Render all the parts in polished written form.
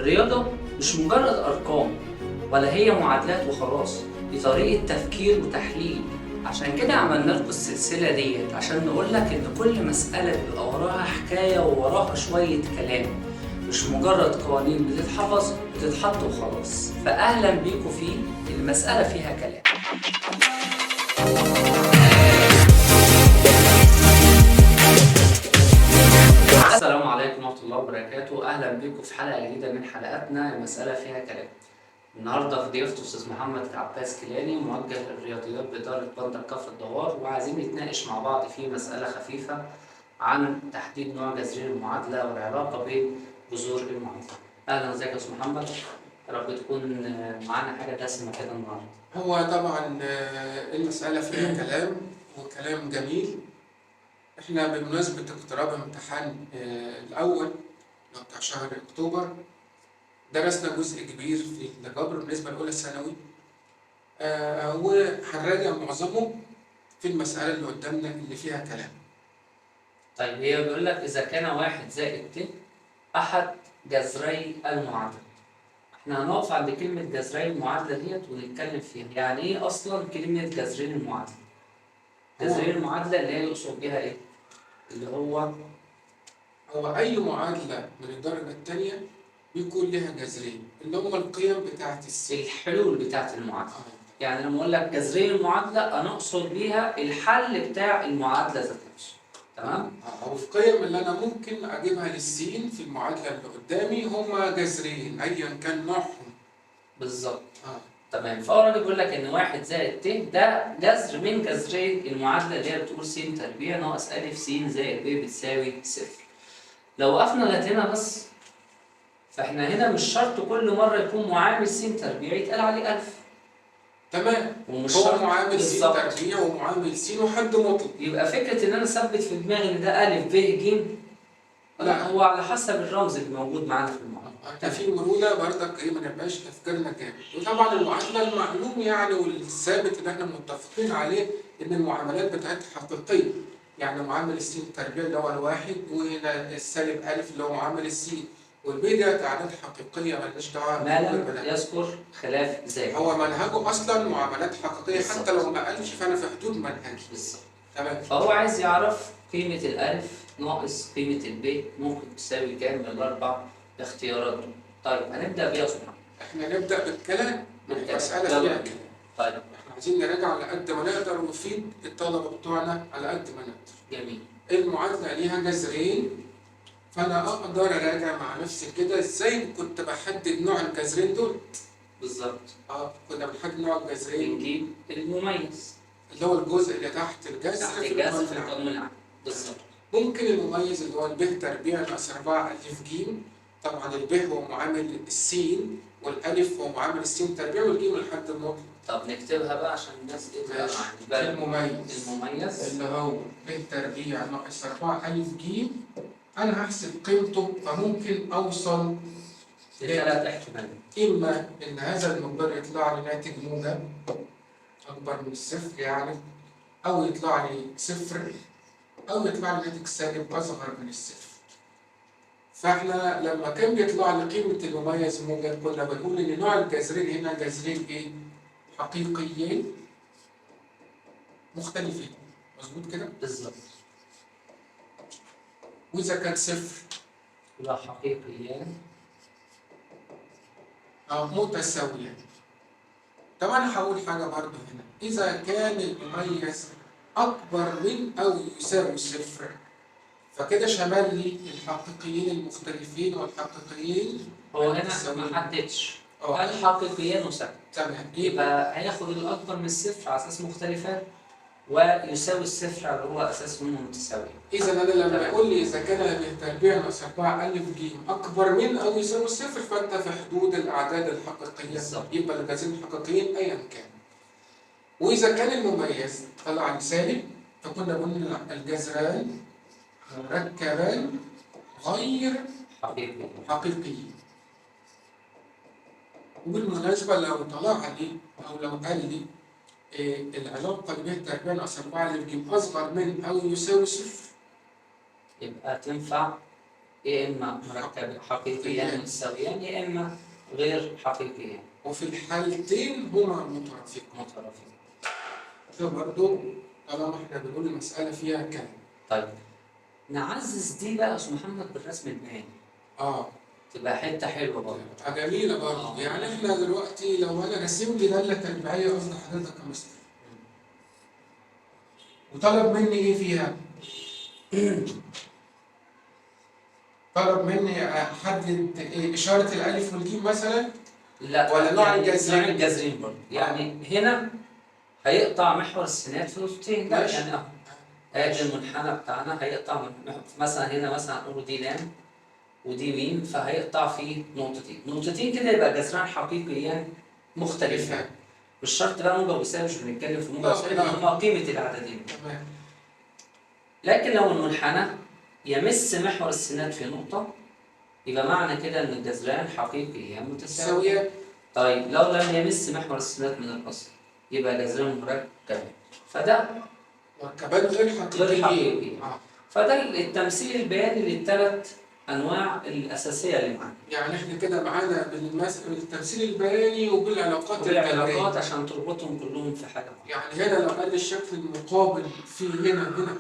الرياضة مش مجرد أرقام ولا هي معادلات وخلاص، دي طريقة تفكير وتحليل. عشان كده عملنا لكم السلسلة ديت عشان نقولك إن كل مسألة بيبقى وراها حكاية ووراها شوية كلام، مش مجرد قوانين بتتحفظ وتتحط وخلاص. فأهلا بيكم في المسألة فيها كلام. السلام عليكم ورحمة الله وبركاته، أهلا بكم في حلقة جديدة من حلقاتنا المسألة فيها كلام. النهاردة في ضيافة أستاذ محمد عباس كيلاني، موجه الرياضيات بإدارة بندر كفر الدوار، وعايزين نتناقش مع بعض في مسألة خفيفة عن تحديد نوع جذرين المعادلة والعلاقة بين جذور المعادلة. أهلا، ازيك يا أستاذ محمد؟ يا رب تكون معانا حاجة دسمة كده النهاردة. هو طبعا المسألة فيها كلام وكلام جميل. احنا بمناسبة اقتراب امتحان الأول اللي هو بتاع شهر أكتوبر درسنا جزء كبير في الجبر بالنسبة لأولى ثانوي، وهنراجع معظمه في المسألة اللي قدامنا اللي فيها كلام. طيب، هي بيقول لك إذا كان 1 زائد ت أحد جذري المعادلة. احنا هنقف عند كلمة جذري المعادلة ديت ونتكلم فيها. يعني ايه أصلا كلمة جذرين المعادلة؟ جذرين المعادلة اللي هي يقصد بيها ايه؟ اللي هو أي معادلة من الدرجة الثانية بيكون لها جذرين اللي هم القيم بتاعة الحلول بتاعة المعادلة. يعني لما أقول لك جذرين المعادلة أنا أقصد بيها الحل بتاع المعادلة ذات نفسه. تمام؟ أو القيم اللي أنا ممكن أجيبها للسين في المعادلة اللي قدامي هما جذرين أيا كان نوعهم. بالظبط. تمام. فأول بيقول لك إن 1 زائد ت ده جذر من جذرين المعادلة اللي هي بتقول س تربيع ناقص أ س زائد ب بتساوي صفر. لو وقفنا لغاية هنا بس، فإحنا هنا مش شرط كل مرة يكون معامل س تربيع يتقال عليه ألف. تمام. ومش هو شرط معامل س تربيع ومعامل س وحد مطلق. يبقى فكرة إن أنا أثبت في دماغي إن ده أ ب ج، لا، هو على حسب الرمز اللي موجود معانا في المعادلة. احنا في مرونة برضك ما نبقاش تفكيرنا جامد. وطبعا المعادلة المعلوم يعني والثابت اللي احنا متفقين عليه إن المعاملات بتاعتها حقيقية. يعني معامل الس تربيع اللي هو الواحد، وهنا السالب ألف اللي هو معامل الس، والبي ديت أعداد حقيقية مالناش دعوة ما لم يذكر خلاف ذلك. هو منهجه أصلا معاملات حقيقية حتى لو ما قالش فأنا في حدود منهجي. بالظبط. تمام. فهو عايز يعرف قيمة الألف ناقص قيمة الب ممكن تساوي كام من الأربع اختيارات. طيب هنبدأ بيها سبحان. احنا نبدأ بالكلام من المسألة فيها كده. طيب احنا عايزين نراجع على قد ما نقدر ونفيد الطلبة بتوعنا على قد ما نقدر. جميل. المعادلة ليها جذرين، فأنا أقدر أراجع مع نفسي كده إزاي كنت بحدد نوع الجذرين دول. بالظبط. كنا بنحدد نوع الجذرين بنجيب المميز اللي هو الجزء اللي تحت الجذر تحت الجذر في القانون العام. بالظبط. ممكن المميز اللي هو الب تربيع ناقص 4 ألف ج. طبعا الب هو معامل السين، والألف هو معامل السين تربيع، والجيم الحد المطلق. طب نكتبها بقى عشان الناس تبقى معانا. المميز اللي هو ب تربيع ناقص 4 ألف ج. أنا هحسب قيمته، فممكن أوصل لثلاث احتمالات. إما إن هذا المقدار يطلع لي ناتج موجب أكبر من الصفر يعني، أو يطلع لي صفر، أو يطلع لي ناتج سالب أصغر من الصفر. فإحنا لما كان بيطلع لي قيمة المميز موجب كنا بنقول إن نوع الجذرين هنا جذرين إيه؟ حقيقيين مختلفين. مظبوط كده؟ بالظبط. وإذا كان صفر لا حقيقيان متساويين. طب أنا هقول حاجة برضه هنا، إذا كان المميز أكبر من أو يساوي صفر، فكده شمل لي الحقيقيين المختلفين والحقيقيين. هو هنا ما حددش الحقيقيين وسكت. تمام. يبقى هياخد الأكبر من الصفر على أساس مختلفات، ويساوي الصفر على هو أساس منه متساوي. إذا أنا لما يقول لي إذا كان ب تربيع ناقص 4 ألف ج أكبر من أو يساوي الصفر، فأنت في حدود الأعداد الحقيقية. بالظبط. يبقى الجذرين الحقيقيين أيا كان. وإذا كان المميز طلع لي سالب، فكنا قلنا الجذران مركبان غير حقيقيين. وبالمناسبة لو طلع لي أو لو قال لي العلاقة اللي بين تربيع ناقص 4 ألف ج أصغر من أو يساوي صفر، يبقى تنفع يا إما حقيقيان متساويان يا إما غير حقيقيان وفي الحالتين هما مترافقين. ده برضه طالما احنا بنقول المسألة فيها كلام. طيب نعزز دي بقى يا أستاذ محمد بالرسم البياني تبقى حتة حلوة برضه. تبقى جميلة برضه. يعني احنا دلوقتي لو انا راسم لي دالة تربيعية قصد حضرتك يا مستر، وطلب مني ايه فيها؟ طلب مني احدد إيه؟ اشارة الالف والجيم مثلا؟ لا ولا نوع يعني الجذرين؟ نوع الجذرين برضه. يعني هنا هيقطع محور السينات في نقطتين. لا يعني ادي المنحنى بتاعنا هيقطع مثلا هنا مثلا هنقول دي لام ودي ميم، فهيقطع في نقطتين كده يبقى جذران حقيقيان مختلفان. مش شرط بقى موجب وسالب، مش بنتكلم في موجب وسالب، هما قيمة العددين. لكن لو المنحنى يمس محور السينات في نقطة يبقى معنى كده ان الجذران حقيقيان متساويان. طيب لو لم يمس محور السينات من الأصل يبقى جذران مركبان. فده مركبان غير حقيقي. فده التمثيل البياني للثلاث انواع الاساسيه اللي معانا. يعني احنا كده معانا بالتمثيل البياني وبالعلاقات عشان تربطهم كلهم في حاجه واحده. يعني هنا لو قال الشكل المقابل في هنا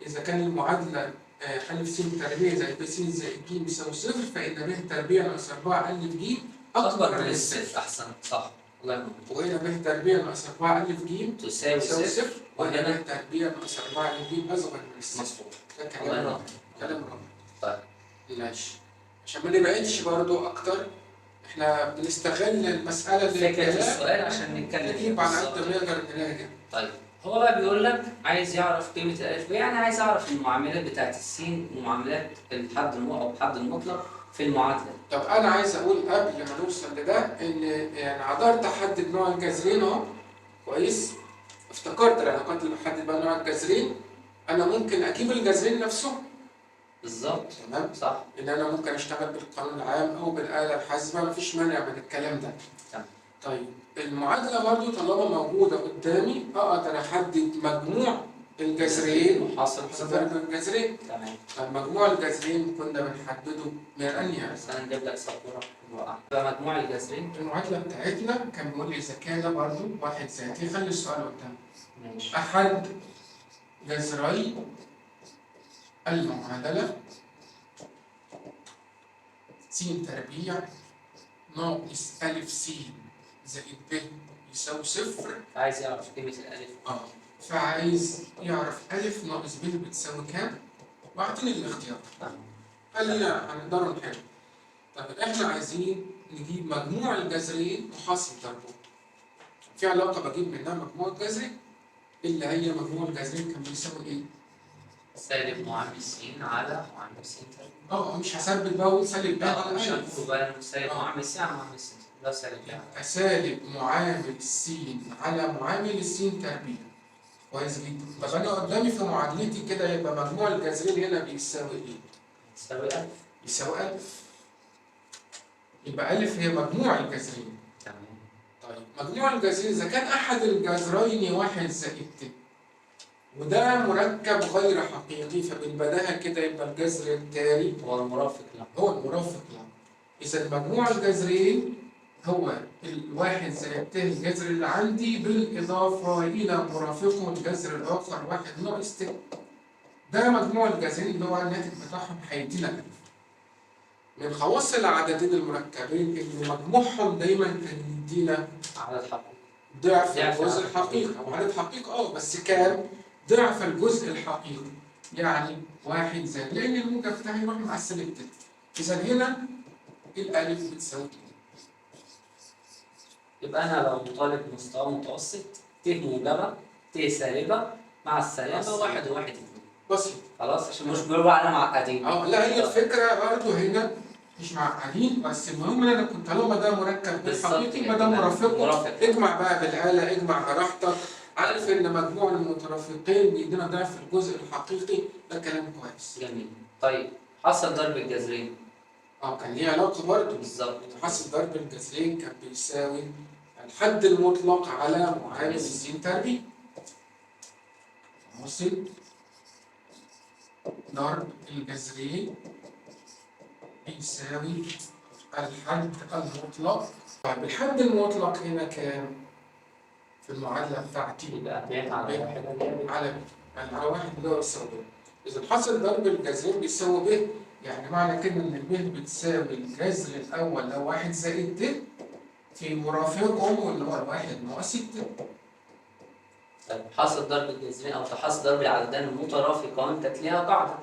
اذا كان المعادله ا س تربيع زائد ب س زائد ج يساوي صفر، فان ب تربيع ناقص 4 ا ج اكبر من الصفر. احسنت صح الله ينور. وهنا ب تربيع ناقص 4 ا ج تساوي صفر، وهنا ب تربيع ناقص 4 ا ج اصغر من الصفر. مظبوط. ده كلام رائع. كلام رائع. طيب ماشي. عشان ما نبعدش برضو اكتر، احنا بنستغل المساله اللي فكره السؤال عشان نتكلم نجيب على قد ما نقدر نراجع. طيب هو بقى بيقول لك عايز يعرف قيمه الالف، يعني عايز اعرف المعاملات بتاعت السين ومعاملات الحد او الحد المطلق في المعادله. طب انا عايز اقول قبل ما نوصل لده ان يعني قدرت احدد نوع الجذرين اهو كويس. افتكرت العلاقات اللي بحدد بقى نوع الجذرين. انا ممكن اجيب الجذرين نفسهم. بالظبط. تمام صح. ان انا ممكن اشتغل بالقانون العام او بالاله الحاسبه، مفيش مانع من الكلام ده. تمام. طيب المعادله برضو طالما موجوده قدامي اقدر احدد مجموع الجذرين وحاصل ضرب الجذرين. تمام. مجموع الجذرين كنا بنحدده من انهي؟ مثلا نجيب لك سبوره يبقى مجموع الجذرين. المعادله بتاعتنا كان بيقول لي اذا كان برضو واحد ذاتي، خلي السؤال قدام. ماشي. احد جذري المعادله س تربيع ناقص أ س زائد ب يساوي صفر. عايز يعرف قيمة الألف. فعايز يعرف أ ناقص ب بتساوي كام؟ وأعطيني الاختيار. خلينا هنقدر نحل. طب إحنا عايزين نجيب مجموع الجذرين وحاصل ضربهم. في علاقة بجيب منها مجموع الجذري اللي هي مجموع الجذرين كان بيساوي إيه؟ سالب معامل س على معامل س تربيع. مش هثبت بقى واقول سالب ب على مش هنقول بقى سالب معامل س على معامل س. ده سالب ب. سالب معامل س على معامل س تربيع. كويس جدا. طب انا قدامي في معادلتي كده يبقى مجموع الجذرين هنا بيساوي ايه؟ يساوي أ. يساوي أ. يبقى أ هي مجموع الجذرين. تمام. طيب مجموع الجذرين اذا كان احد الجذرين واحد زائد ت وده مركب غير حقيقي، فبالبداهه كده يبقى الجذر التالي هو المرافق له. اذا مجموع الجذرين هو الواحد زائد ت الجذر اللي عندي بالاضافه الى مرافقه الجذر الاخر واحد ناقص ت. ده مجموع الجذرين اللي هو الناتج بتاعهم هيدينا ألف. من خواص العددين المركبين ان مجموعهم دايما كان يدينا عدد حقيقي. ضعف الجزء الحقيقي او عدد حقيقي بس كام؟ ضعف الجزء الحقيقي. يعني واحد زائد لان الموجب بتاعي يروح مع السالب ت. اذا هنا الالف بتساوي ت. يبقى انا لو طالب مستوى متوسط ت موجبه ت سالبه مع السلامه واحد وواحد اتنين. بسيط. خلاص عشان مش بيقولوا علينا معقدين. لا هي الفكره برضه هنا مش معقدين، بس المهم ان انا كنت طالما ده مركب غير حقيقي ما ده مرافقه اجمع بقى بالاله، اجمع براحتك. عارف ان مجموع المترافقين بيدينا ضعف الجزء الحقيقي، ده كلام كويس. جميل. طيب حصل ضرب الجذرين. كان ليه علاقه برضه. بالظبط. حصل ضرب الجذرين كان بيساوي الحد المطلق على معامل س تربيع. حاصل ضرب الجذرين يساوي الحد المطلق. طيب الحد المطلق هنا كام؟ في المعادلة بتاعتي يبقى 2 على 1 على واحد اللي هو يساوي ب. إذا حصل ضرب الجذرين بيساوي ب، يعني معنى كده إن ب بتساوي الجذر الأول اللي هو 1 زائد د في مرافقهم واللي هو الواحد ناقص الت. طيب حاصل ضرب الجذرين او تحصل ضرب العددين المترافقان كانت ليها قاعده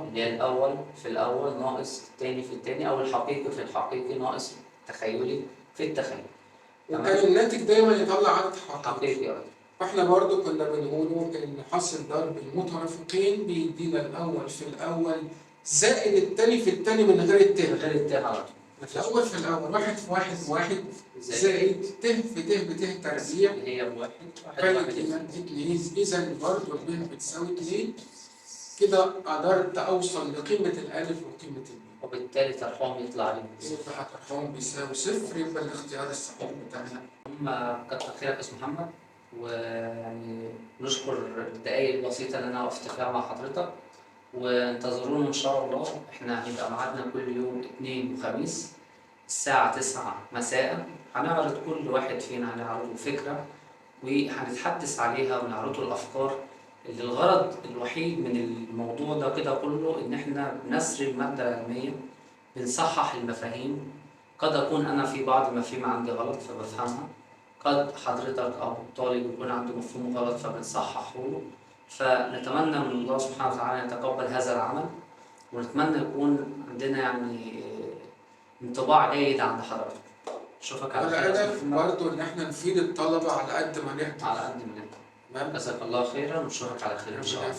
اللي هي الاول في الاول ناقص الثاني في الثاني او الحقيقي في الحقيقي ناقص التخيلي في التخيلي. وكان الناتج دايما يطلع عدد حقيقي. حقيقي فاحنا برضو كنا بنقوله ان حاصل ضرب المترافقين بيدينا الاول في الاول زائد الثاني في الثاني من غير الت. غير التاء على طول. الاول في الاول واحد في واحد واحد زائد ت في ت بت تربيع اللي هي بواحد فايد اتنين. اذا برضو ب بتساوي 2. كده قدرت اوصل لقيمه الالف وقيمه الب، وبالتالي ترحم يطلع لي يبقى ترحم بيساوي صفر. يبقى الاختيار الصحيح بتاعنا. كتر خيرك يا استاذ محمد، ويعني نشكر الدقايق البسيطه اللي انا وقفت فيها مع حضرتك، وانتظرونا ان شاء الله. احنا هيبقى ميعادنا كل يوم اثنين وخميس الساعه 9 مساء. هنعرض كل واحد فينا هنعرضه فكره وهنتحدث عليها ونعرضه الافكار اللي الغرض الوحيد من الموضوع ده كده كله ان احنا بنسري الماده العلميه، بنصحح المفاهيم. قد اكون انا في بعض المفاهيم عندي غلط فبفهمها، قد حضرتك او الطالب يكون عنده مفهوم غلط فبنصححه له. فنتمنى من الله سبحانه وتعالى ان يتقبل هذا العمل، ونتمنى يكون عندنا يعني انطباع جيد عند حضرتك. اشوفك على خير. والهدف برضه ان احنا نفيد الطلبه على قد ما نقدر. على قد ما نقدر. تمام؟ جزاك الله خيرا ونشوفك على خير ان شاء الله.